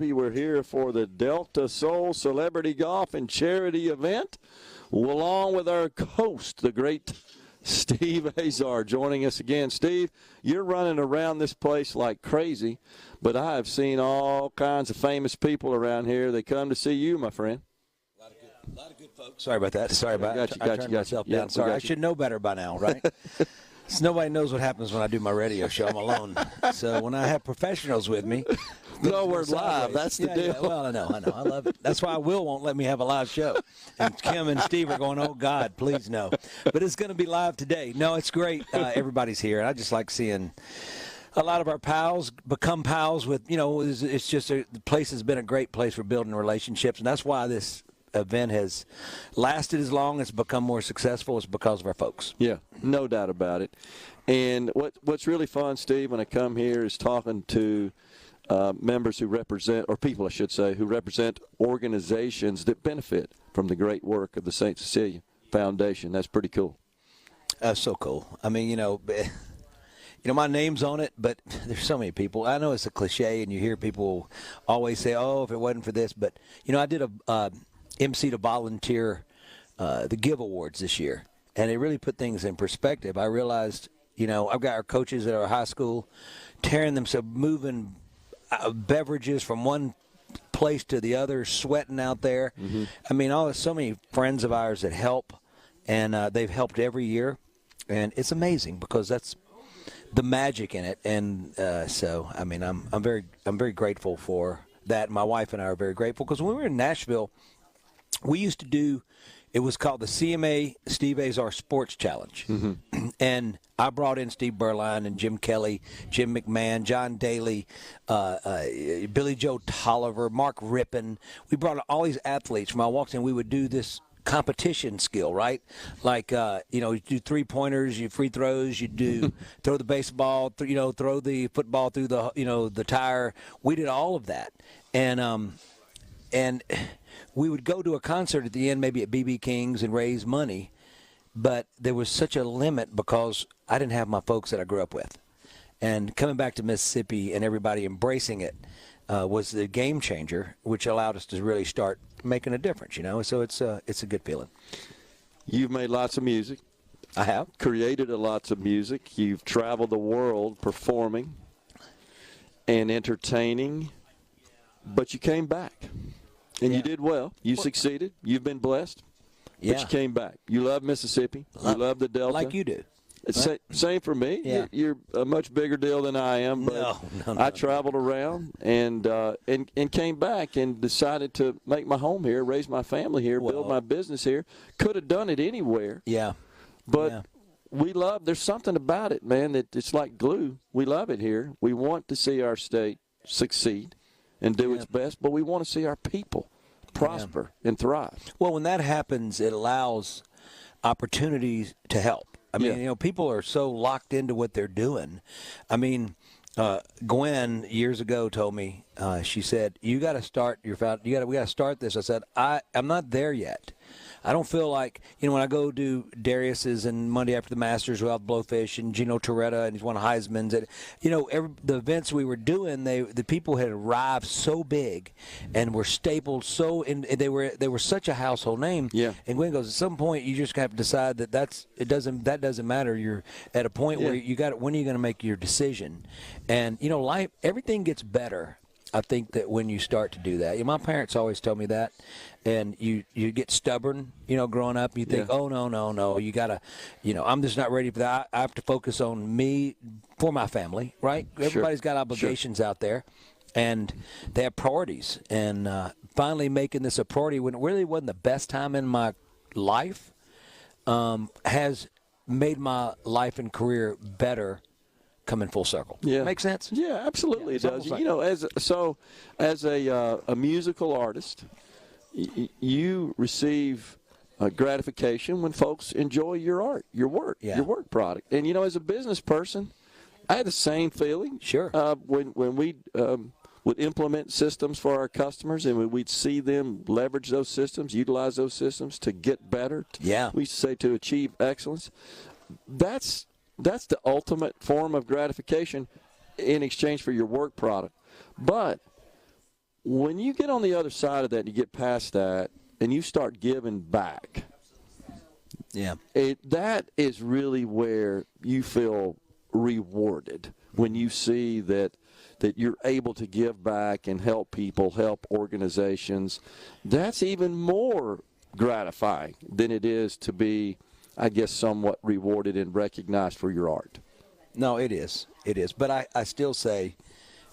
We're here for the Delta Soul Celebrity Golf and Charity event, along with our host, the great Steve Azar, joining us again. Steve, you're running around this place like crazy, but I have seen all kinds of famous people around here. They come to see you, my friend. A lot of good folks. Sorry about that. Sorry about that. I turned myself down. Yeah, sorry. I should know better by now, right? So nobody knows what happens when I do my radio show. I'm alone. So when I have professionals with me. No, we're live. That's the deal. Yeah. Well, I know. I love it. That's why Will won't let me have a live show. And Kim and Steve are going, oh, God, please no. But it's going to be live today. No, it's great. Everybody's here. And I just like seeing a lot of our pals become pals with, it's just the place has been a great place for building relationships. And that's why this event has lasted as long as become more successful is because of our folks. Yeah, no doubt about it. And what's really fun, Steve, when I come here is talking to members who represent, or people I should say, who represent organizations that benefit from the great work of the St. Cecilia Foundation. That's pretty cool. That's so cool. I mean, my name's on it, but there's so many people. I know it's a cliche, and you hear people always say, oh, if it wasn't for this. But, I did a MC to volunteer the Give Awards this year, and it really put things in perspective. I realized, I've got our coaches at our high school tearing themselves, moving beverages from one place to the other, sweating out there. Mm-hmm. I mean, so many friends of ours that help, and they've helped every year, and it's amazing because that's the magic in it. And so, I mean, I'm very grateful for that. My wife and I are very grateful because when we were in Nashville, we used to do, it was called the CMA Steve Azar Sports Challenge. Mm-hmm. And I brought in Steve Berline and Jim Kelly, Jim McMahon, John Daly, Billy Joe Tolliver, Mark Rippon. We brought all these athletes. When I walked in, we would do this competition skill, right? Like, you do three-pointers, you free throws, you do throw the baseball, throw the football through the tire. We did all of that. And we would go to a concert at the end, maybe at B.B. King's, and raise money. But there was such a limit because I didn't have my folks that I grew up with. And coming back to Mississippi and everybody embracing it was the game changer, which allowed us to really start making a difference, So it's a good feeling. You've made lots of music. I have. Created lots of music. You've traveled the world performing and entertaining, but you came back. And you did well. You succeeded. You've been blessed. Yeah. But you came back. You love Mississippi. You love the Delta. Like you do. It's same for me. Yeah. You're a much bigger deal than I am. But no, I traveled around and came back and decided to make my home here, raise my family here, build my business here. Could have done it anywhere. Yeah. But we love, there's something about it, man, that it's like glue. We love it here. We want to see our state succeed and do its best, but we want to see our people prosper and thrive. Well, when that happens, it allows opportunities to help. I mean, people are so locked into what they're doing. I mean, Gwen years ago told me, she said, "You got to start we got to start this." I said, "I'm not there yet. I don't feel like, when I go do Darius's and Monday After the Masters, we'll have Blowfish and Gino Torretta, and he's won Heisman's. And, the events we were doing, the people had arrived so big and were stapled they were such a household name. Yeah. And Gwen goes, at some point, you just have to decide that that doesn't matter. You're at a point where when are you going to make your decision? And, life, everything gets better. I think that when you start to do that, my parents always tell me that, and you get stubborn, growing up. You think, oh, no, you got to, I'm just not ready for that. I have to focus on me for my family, right? Everybody's got obligations out there, and they have priorities. And finally making this a priority when it really wasn't the best time in my life has made my life and career better. Coming full circle. Yeah. Make sense? Yeah, absolutely it does. As a musical artist, you receive gratification when folks enjoy your art, your work product. And, as a business person, I had the same feeling. Sure. When we would implement systems for our customers and we'd see them leverage those systems, utilize those systems to get better. We used to say to achieve excellence. That's the ultimate form of gratification in exchange for your work product. But when you get on the other side of that and you get past that and you start giving back, that is really where you feel rewarded, when you see that you're able to give back and help people, help organizations. That's even more gratifying than it is to be, I guess, somewhat rewarded and recognized for your art. No, it is. It is. But I still say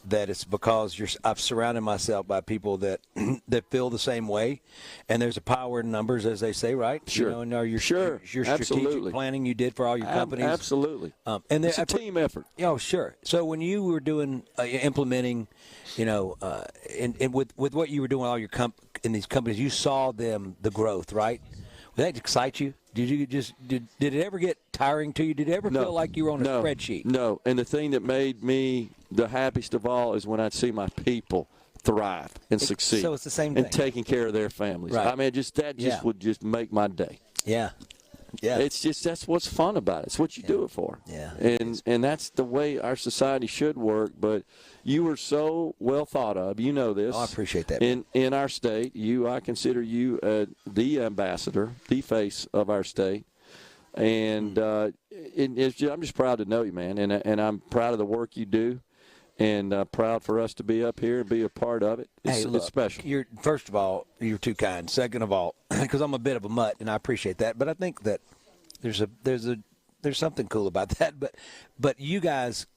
that it's because I've surrounded myself by people that that feel the same way, and there's a power in numbers, as they say, right? Sure. You know, your strategic Absolutely. planning you did for all your companies. Absolutely. And it's a team effort. Oh, sure. So when you were doing implementing, and with what you were doing all your in these companies, you saw the growth, right? Did that excite you? Did it ever get tiring to you? Did it ever feel like you were on a spreadsheet? No. And the thing that made me the happiest of all is when I'd see my people thrive and succeed. So it's the same thing. And taking care of their families. Right. I mean, that would just make my day. Yeah. Yeah. It's just, that's what's fun about it. It's what you do it for. Yeah. And that's the way our society should work. But you were so well thought of. You know this. Oh, I appreciate that. In our state, I consider you the ambassador, the face of our state. And I'm just proud to know you, man. And I'm proud of the work you do. And proud for us to be up here and be a part of it. It's special. First of all, you're too kind. Second of all, because I'm a bit of a mutt, and I appreciate that. But I think that there's something cool about that. But you guys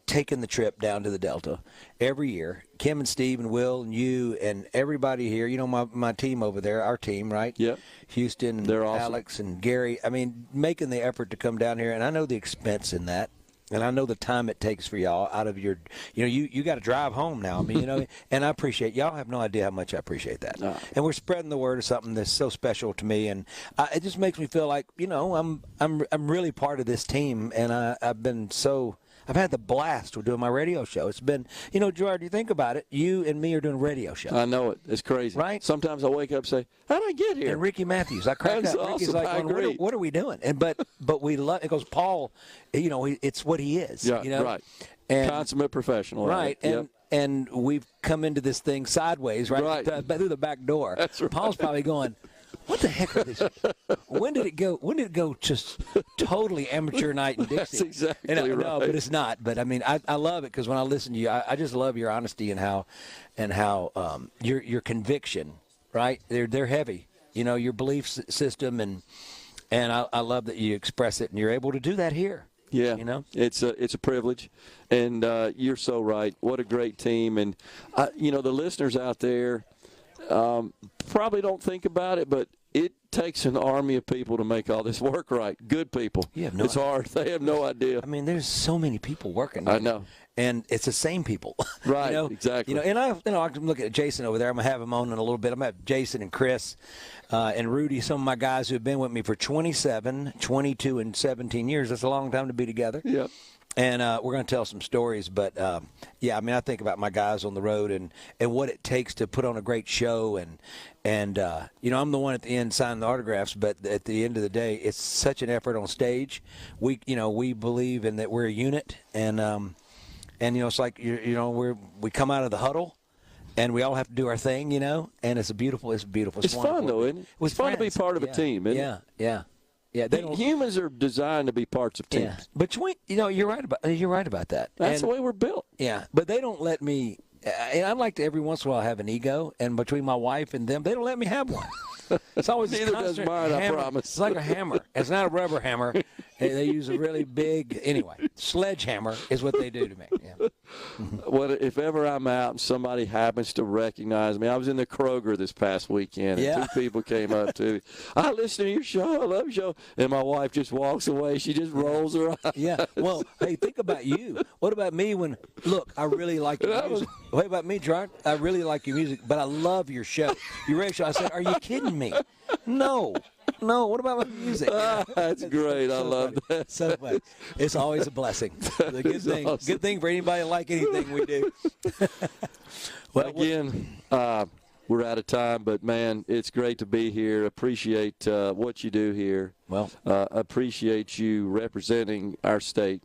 taking the trip down to the Delta every year, Kim and Steve and Will and you and everybody here. You know my team over there, our team, right? Yep. Houston, and they're awesome. Alex and Gary. I mean, making the effort to come down here, and I know the expense in that. And I know the time it takes for y'all out of your, you got to drive home now. I mean, and I appreciate, y'all have no idea how much I appreciate that. No. And we're spreading the word of something that's so special to me. And it just makes me feel like, I'm really part of this team. And I've had the blast with doing my radio show. It's been, Gerard, you think about it, you and me are doing a radio show. I know it. It's crazy. Right? Sometimes I wake up and say, how did I get here? And Ricky Matthews. I cracked up. Awesome. Ricky's like, what are we doing? And but we love it because Paul, it's what he is. Yeah, right. And, consummate professional. Right. And we've come into this thing sideways, right? Through the back door. That's right. Paul's probably going, what the heck are these? When did it go just totally amateur night in Dixie? That's exactly right. No, but it's not. But, I mean, I love it because when I listen to you, I just love your honesty and how your conviction, right? They're heavy. Your belief system, and I love that you express it, and you're able to do that here. Yeah, it's a privilege, and you're so right. What a great team, and the listeners out there probably don't think about it, but it takes an army of people to make all this work right. Good people. It's hard. They have no idea. I mean, there's so many people working. I know. And it's the same people. Right, exactly. And I'm looking at Jason over there. I'm going to have him on in a little bit. I'm going to have Jason and Chris and Rudy, some of my guys who have been with me for 27, 22, and 17 years. That's a long time to be together. Yep. And we're going to tell some stories. But, I think about my guys on the road and what it takes to put on a great show. And I'm the one at the end signing the autographs. But at the end of the day, it's such an effort on stage. We believe in that we're a unit. And it's like, we come out of the huddle. And we all have to do our thing, and it's beautiful. It's fun, though, isn't it? It's fun to be part of a team, isn't it? Yeah. Humans are designed to be parts of teams. Yeah. But you're right about that. That's the way we're built. Yeah, but they don't let me. And I like to every once in a while have an ego, and between my wife and them, they don't let me have one. It's always neither does mine. I promise. It's like a hammer. It's not a rubber hammer. They use a really big, sledgehammer is what they do to me. Yeah. Well, if ever I'm out and somebody happens to recognize me, I was in the Kroger this past weekend, and two people came up to me. I listen to your show. I love your show. And my wife just walks away. She just rolls her eyes. Yeah. Well, hey, think about you. What about me look, I really like your music. What about me, Gerard? I really like your music, but I love your show. Your radio show. I said, are you kidding me? No. What about my music? That's great. I love that. So funny. It's always a blessing. A good thing. Awesome. Good thing for anybody to like anything we do. Well, again, we're out of time, but man, it's great to be here. Appreciate what you do here. Well, appreciate you representing our state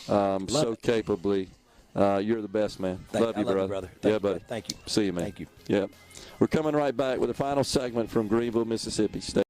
so capably. You're the best, man. Love you, brother. Thank yeah, you, buddy. Thank you. See you, man. Thank you. Yeah. We're coming right back with a final segment from Greenville, Mississippi. Stay